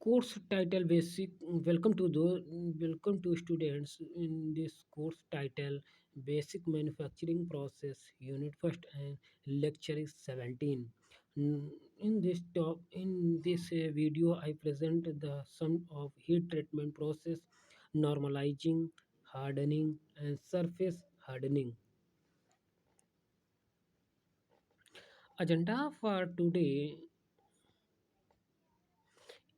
Course title basic. Welcome to students in this course title basic manufacturing process unit first and lecture is 17. In this video I present the sum of heat treatment process, normalizing, hardening and surface hardening. Agenda for today.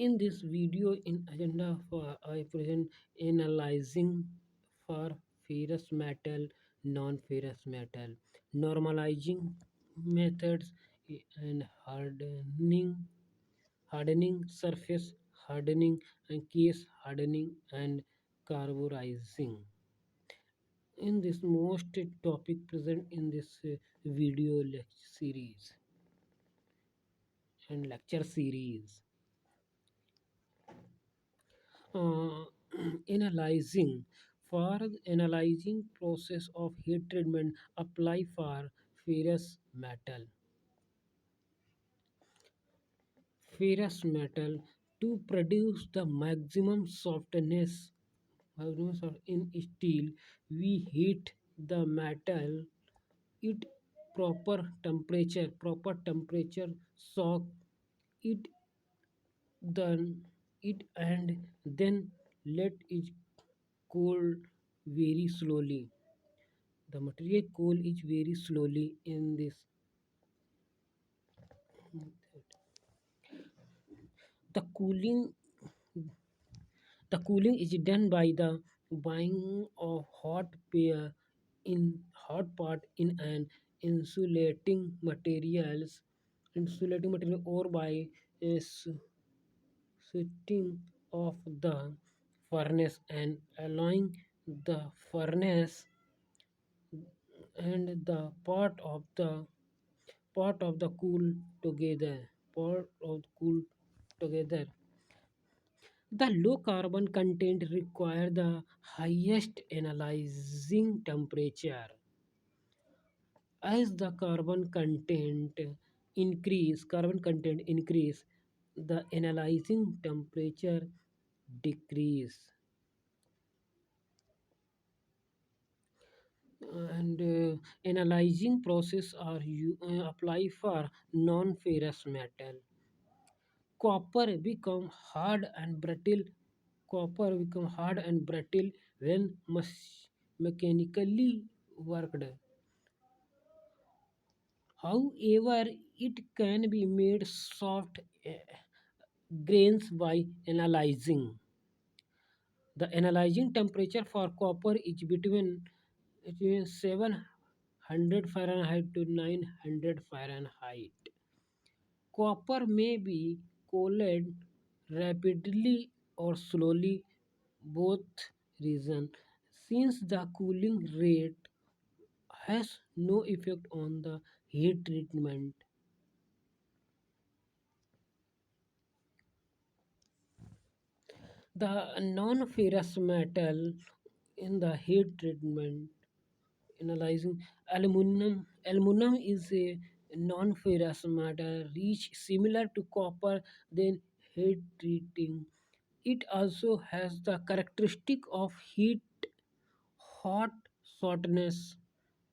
In this video in agenda for I present analyzing for ferrous metal, non-ferrous metal, normalizing methods and hardening, surface hardening and case hardening and carburizing. In this most topic present in this video series and lecture series. uh, analyzing for analyzing process of heat treatment apply for ferrous metal to produce the maximum softness in steel. We heat the metal it proper temperature shock it then it and then let it cool very slowly. The material cool is very slowly in this. The cooling the cooling is done by the buying of hot part in an insulating material or by setting of the furnace and allowing the furnace and the part of the cool together. The low carbon content require the highest analyzing temperature. As the carbon content increase, the analyzing temperature decrease. And analyzing process are apply for non-ferrous metal. Copper become hard and brittle. Copper become hard and brittle when mechanically worked. However, it can be made soft grains by analyzing. The analyzing temperature for copper is between 700 Fahrenheit to 900 Fahrenheit. Copper may be cooled rapidly or slowly, both reason, since the cooling rate has no effect on the heat treatment. The non-ferrous metal in the heat treatment analyzing aluminum. Aluminum is a non-ferrous metal rich similar to copper then heat treating. It also has the characteristic of hot shortness.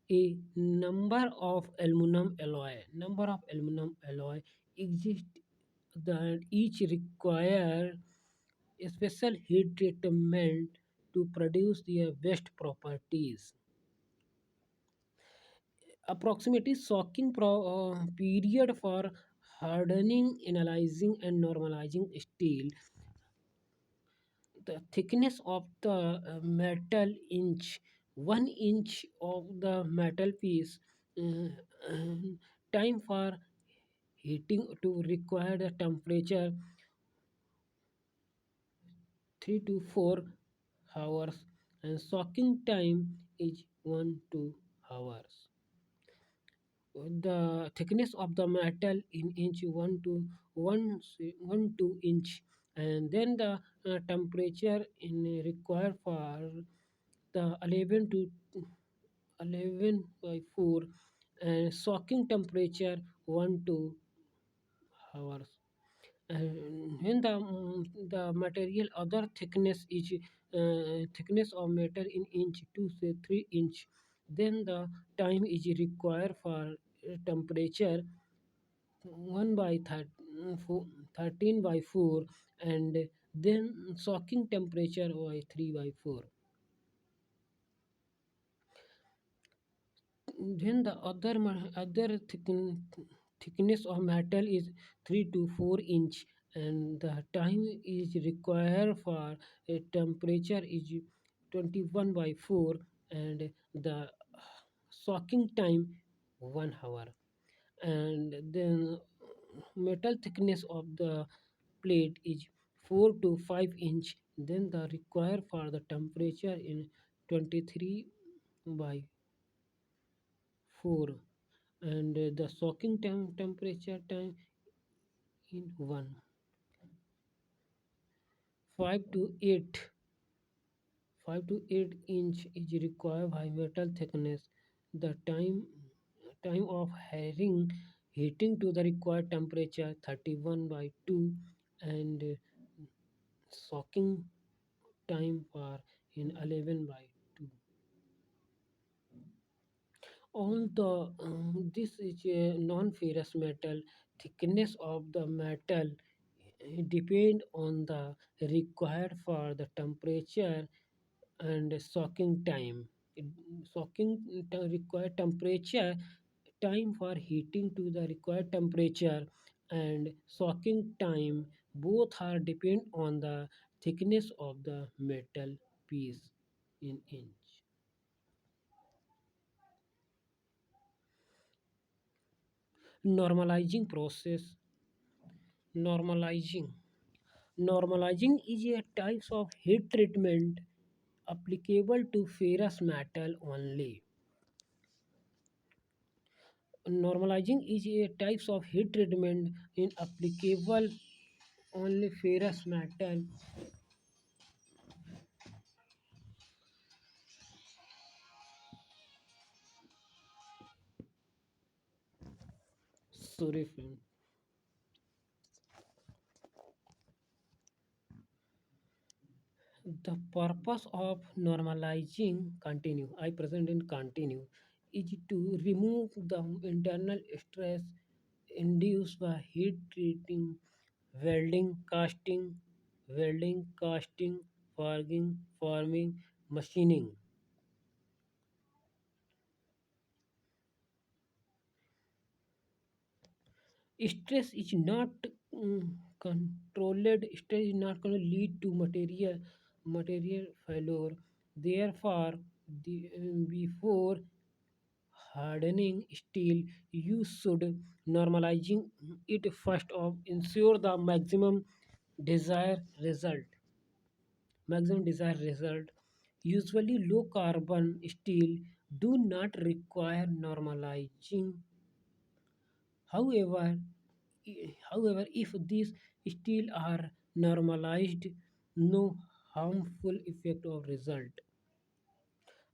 A number of aluminum alloy exist that each require a special heat treatment to produce their best properties. Approximately shocking period for hardening, analyzing, and normalizing steel. The thickness of the metal inch, 1 inch of the metal piece. uh, uh, Time for heating to require the temperature 3 to 4 hours, and shocking time is 1 2 hours. The thickness of the metal in inch 1 to 1 2 inch, and then the temperature in required for the 11 by 4, and shocking temperature 1 2 hours. And when the material other thickness is thickness of matter in inch to say 3 inch, then the time is required for temperature 1 by 13 by 4, and then soaking temperature by 3 by 4. Then the other thickness of metal is 3 to 4 inch, and the time is required for a temperature is 21 by 4, and the soaking time 1 hour. And then metal thickness of the plate is 4 to 5 inch, then the required for the temperature in 23 by 4, and the soaking temperature time in 1 5 to 8 5 to 8 inch is required by metal thickness. The time of herring heating to the required temperature 31 by 2, and soaking time for in 11 by 2. Although this is a non-ferrous metal, thickness of the metal depend on the required for the temperature and soaking time. Required temperature, time for heating to the required temperature, and soaking time both are depend on the thickness of the metal piece in inch. Normalizing process. Normalizing. Normalizing is a type of heat treatment applicable to ferrous metal only. Normalizing is a type of heat treatment in applicable only ferrous metal. Sorry, friend. The purpose of normalizing continue, I present in continue, is to remove the internal stress induced by heat treating, welding, casting, forging, forming, machining. Stress is not controlled. Stress is not going to lead to material failure. Therefore, before hardening steel, you should normalizing it first of ensure the desired result. Maximum desired result. Usually, low carbon steel do not require normalizing. However, if these steel are normalized, no harmful effect of result.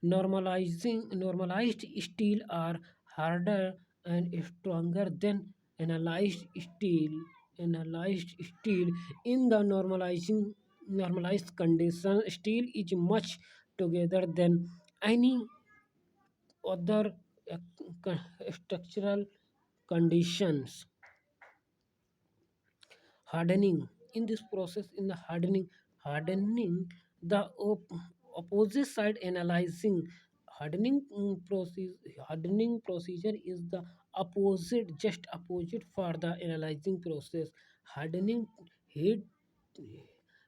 Normalized steel are harder and stronger than analyzed steel. Analyzed steel in the normalized condition, steel is much together than any other structural conditions. Hardening. In this process, in the hardening, the opposite side analyzing. Hardening procedure is the opposite for the analyzing process. Hardening heat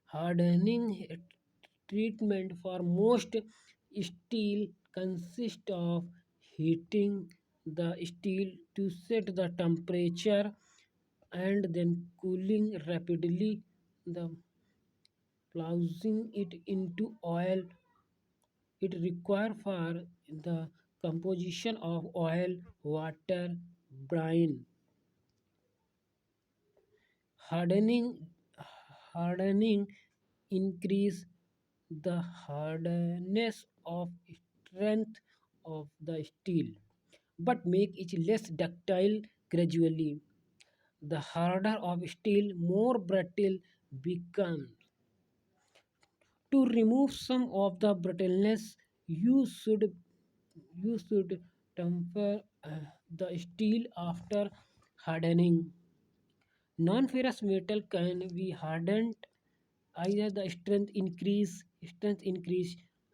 hardening treatment for most steel consists of heating the steel to set the temperature and then cooling rapidly, the plunging it into oil. It requires for the composition of oil, water, brine. Hardening hardening increase the hardness of strength of the steel but make it less ductile gradually. The harder of steel, more brittle becomes. To remove some of the brittleness, you should you should temper the steel after hardening. Non-ferrous metal can be hardened either the strength increase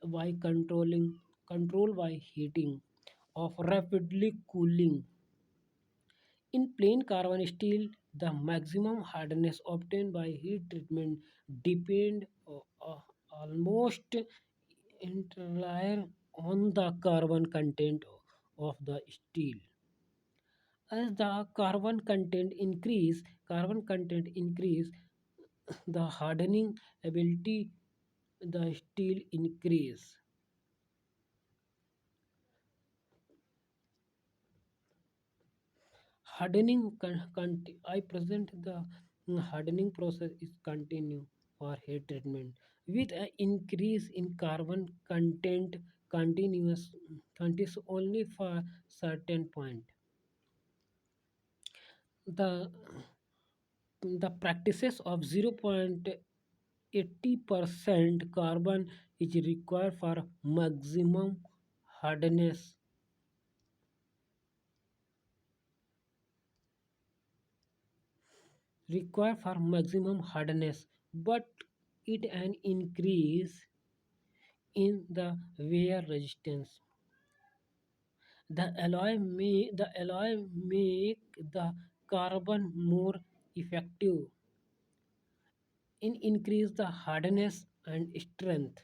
by control by heating of rapidly cooling. In plain carbon steel, the maximum hardness obtained by heat treatment depend almost entirely on the carbon content of the steel. As the carbon content increase, the hardening ability the steel increase. I present the hardening process is continue for heat treatment with an increase in carbon content continuous continues only for certain point. The the practices of 0.80% carbon is hardness required for maximum hardness, but it an increase in the wear resistance. The alloy make the carbon more effective in increase the hardness and strength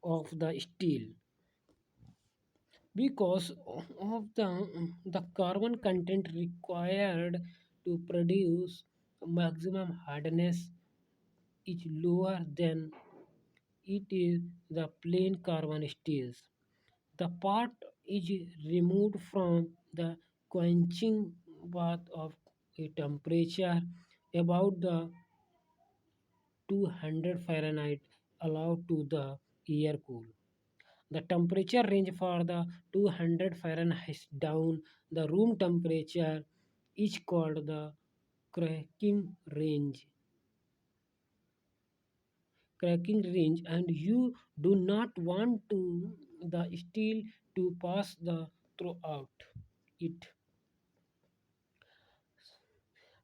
of the steel because of the carbon content required to produce maximum hardness is lower than it is the plain carbon steels. The part is removed from the quenching bath of a temperature about the 200 Fahrenheit allowed to the air cool. The temperature range for the 200 Fahrenheit down the room temperature is called the cracking range. Cracking range, and you do not want to the steel to pass the throughout it.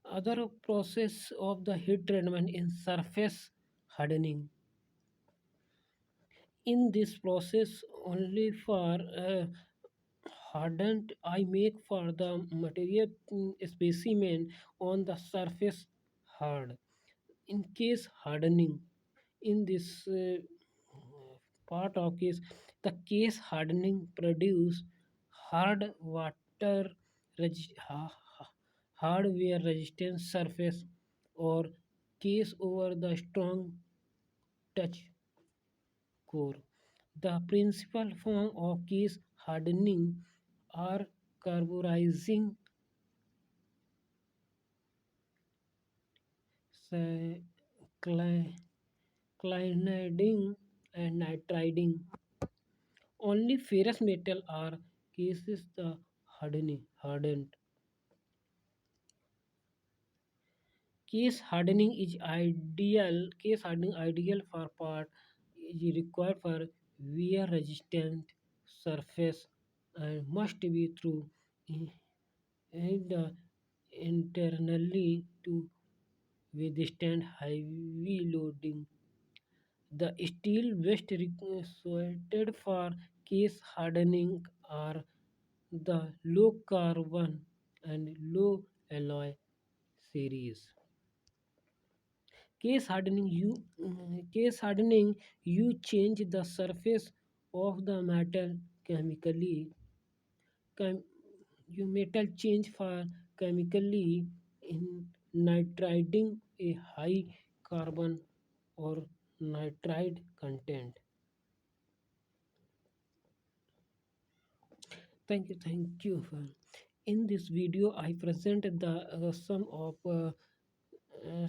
Other process of the heat treatment is surface hardening. In this process, only for hardened, I make for the material specimen on the surface hard. In case hardening, in this part of case, the case hardening produce hard water hardware resistant surface or case over the strong touch core. The principal form of case hardening are carburizing, sa- cli- cliniding, and nitriding. Only ferrous metal are cases the hardened. Case hardening ideal for part is required for wear resistant surface and must be through and internally to withstand heavy loading. The steel best suited for case hardening are the low carbon and low alloy series. Case hardening you change the surface of the metal chemically. Chem- you metal change for chemically in nitriding a high carbon or nitride content. Thank you. In this video, I presented the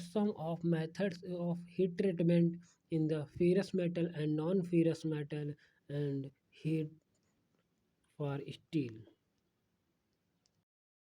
some of methods of heat treatment in the ferrous metal and non-ferrous metal and heat for steel.